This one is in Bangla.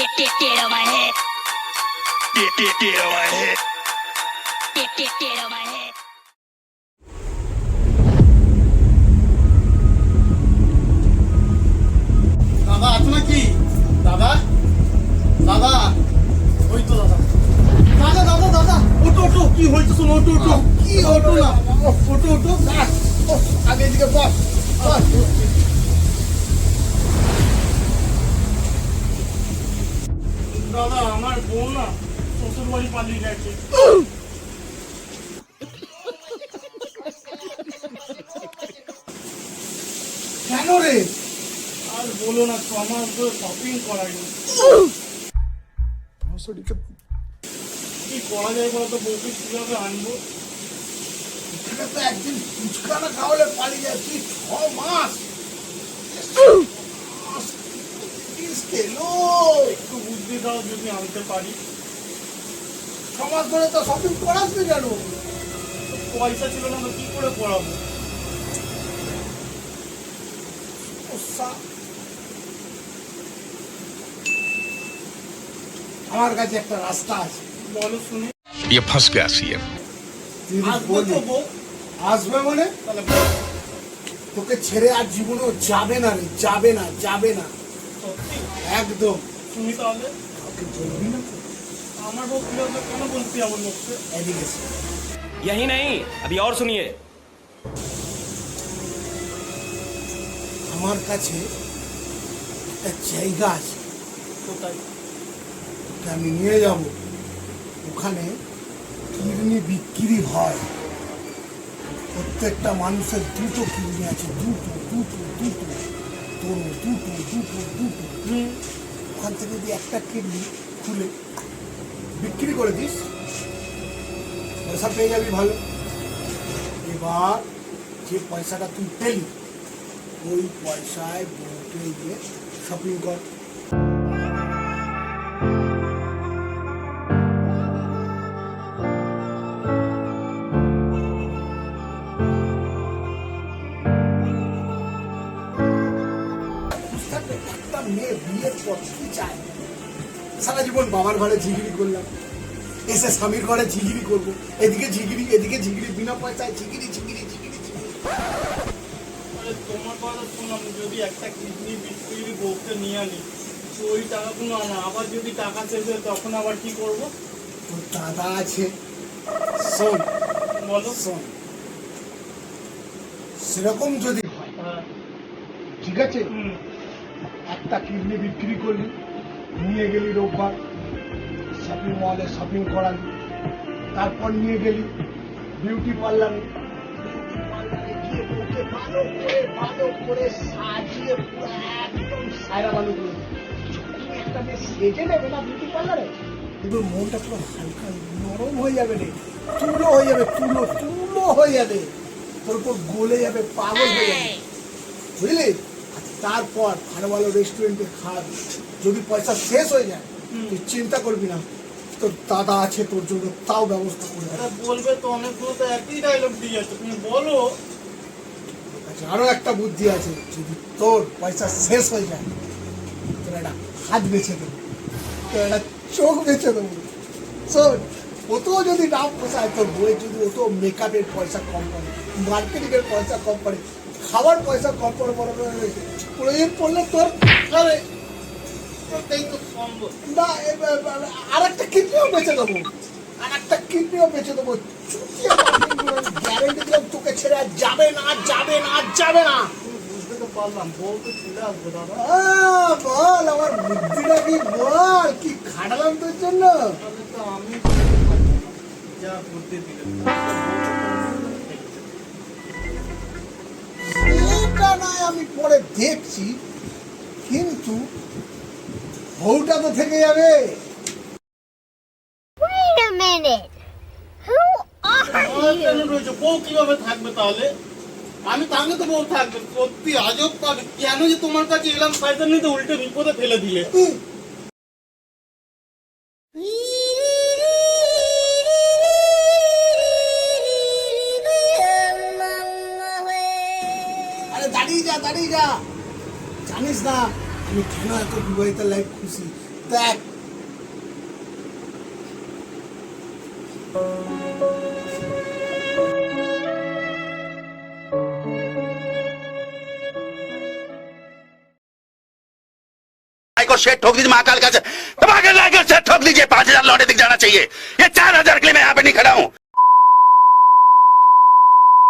Get on my head. Get on my head. Get on my head. দাদা আছো নাকি? দাদা দাদা ওই তো দাদা দাদা দাদা দাদা ওটো ওটো কি হয়েছে শোনো ওটো ওটো কি ওটো না ওটো ওটো আগে এদিকে বস বস দাদা আমার বোন না শ্বশুর বাড়ি পালিয়ে গেছে। কেন রে? আর বলো না তো আমার তো শপিং করাইনি। কি করা যায় বলতো, বউকে কিভাবে আনবো? এখানে তো একদিন ফুচকা না খাওয়ালে পালিয়ে যাচ্ছি 6 মাস। একটু বুদ্ধি দাও যদি আনতে পারি। 6 মাস ধরে তো শপিং করাসনি কেন? পয়সা ছিল না, কি করে করাবো? আমার কাছে একটা রাস্তা আছে, বলো শুনি। ये फंस गया सीएम। আসবে মানে তোকে ছেড়ে আর জীবনেও যাবে না রে, যাবে না যাবে না একদম। তুমি তাহলে ওকে বলবি না? আমার বউ কিভাবে কেন বলছি আমার মুখে? এদিকে यही नहीं, अभी और सुनिए। আমার কাছে একটা জায়গা আছে, কোথায়? ওকে আমি নিয়ে যাব। ওখানে কিডনি বিক্রি হয়। প্রত্যেকটা মানুষের দুটো কিডনি আছে, দুটো দুটো দুটো তোর দুটো দুটো দুটো। ওখান থেকে যদি একটা কিডনি খুলে বিক্রি করে দিস, পয়সা পেয়ে যাবি ভালো। এবার যে পয়সাটা তুই পেলি, ওই পয়সায় বউকে গিয়ে শপিং কর। একটা মেয়ে বিয়ের পর কি চায়? সারা জীবন বাবার ঘরে ঝিগিরি করলাম, এসে স্বামীর ঘরে ঝিগিরি করবো, এদিকে ঝিগিরি এদিকে ঝিগিরি, বিনা পয়সায় ঝিগিরি ঝিগিরি ঝিগিরি ঝিগিরি। তোমার কথা শুনলাম, যদি একটা কিডনি বিক্রি বউকে নিয়ে আনি তো ওই টাকাগুলো আনা, আবার যদি টাকা শেষ হয় তখন আবার কি করবো? তোর দাদা আছে, শোন বলো শোন, সেরকম যদি হয় ঠিক আছে, একটা কিডনি বিক্রি করলি, নিয়ে গেলি রোববার শপিং মলে শপিং করালি, তারপর নিয়ে গেলি বিউটি পার্লারে, গিয়ে ওকে ভালো করে সাজিয়ে পুরো একদম সায়রা বালু করে তুমি একটা মেয়ে সেজে নেবে না বিউটি পার্লারে, এবার মনটা পুরো হালকা নরম হয়ে যাবে রে, তুলো হয়ে যাবে, তুলো তুলো হয়ে যাবে, তোর উপর গলে যাবে, পাগল হয়ে যাবে, বুঝলি? তারপর ভালো ভালো রেস্টুরেন্টে খাবি। যদি পয়সা শেষ হয়ে যায় তুই চিন্তা করবি না, তোর দাদা আছে তোর জন্য, তাও ব্যবস্থা করে বলবে। তো অনেকগুলো তো একই ডায়লগ দিয়ে যাচ্ছে, তুমি বলো। আরো একটা বুদ্ধি আছে, যদি তোর পয়সা শেষ হয়ে যায় তোর একটা হাত বেছে দেবো, তোর একটা চোখ বেছে দেবো। শোন, অত যদি দাম পোষায়, তোর বইয়ে যদি অত মেকআপের পয়সা কম পড়ে, মার্কেটিং এর পয়সা কম পড়ে, খাবার পয়সা কম পড়ে, বড় প্রয়োজন পড়লে তোর আর একটা কিডনিও বেঁচে দেবো, আর একটা কিডনিও বেঁচে দেবো। গ্যারেন্টি দিলাম তোকে ছেড়ে আর যাবে না, যাবে না, যাবে না। বুঝতে তো পারলাম, বলতে চলে আসবো দাদা। বল আমার বুদ্ধিটা কি, বল কি খাটালাম তোর জন্য। আমি যা বুদ্ধি দিলাম সেটা নয়, আমি পরে দেখছি, কিন্তু বউটা তো থেকে যাবে। Wait a minute. Who are you? বউ কিভাবে থাকবে তাহলে? আমি তাহলে তো বউ থাকবে। সত্যি আজব পাবে, কেন যে তোমার কাছে এলাম শয়তান নিতে, উল্টে বিপদে ফেলে দিলে। আরে দাঁড়িয়ে যা, দাঁড়িয়ে যা। জানিস না আমি কেন এত বিবাহিত লাইফ খুশি? দেখ को शेर ठोक दीजिए महाकाल का दबाकर लाकर शेर ठोक दीजिए 5,000 लौटे दिख जाना चाहिए ये 4,000 के लिए मैं यहाँ पे नहीं खड़ा हूँ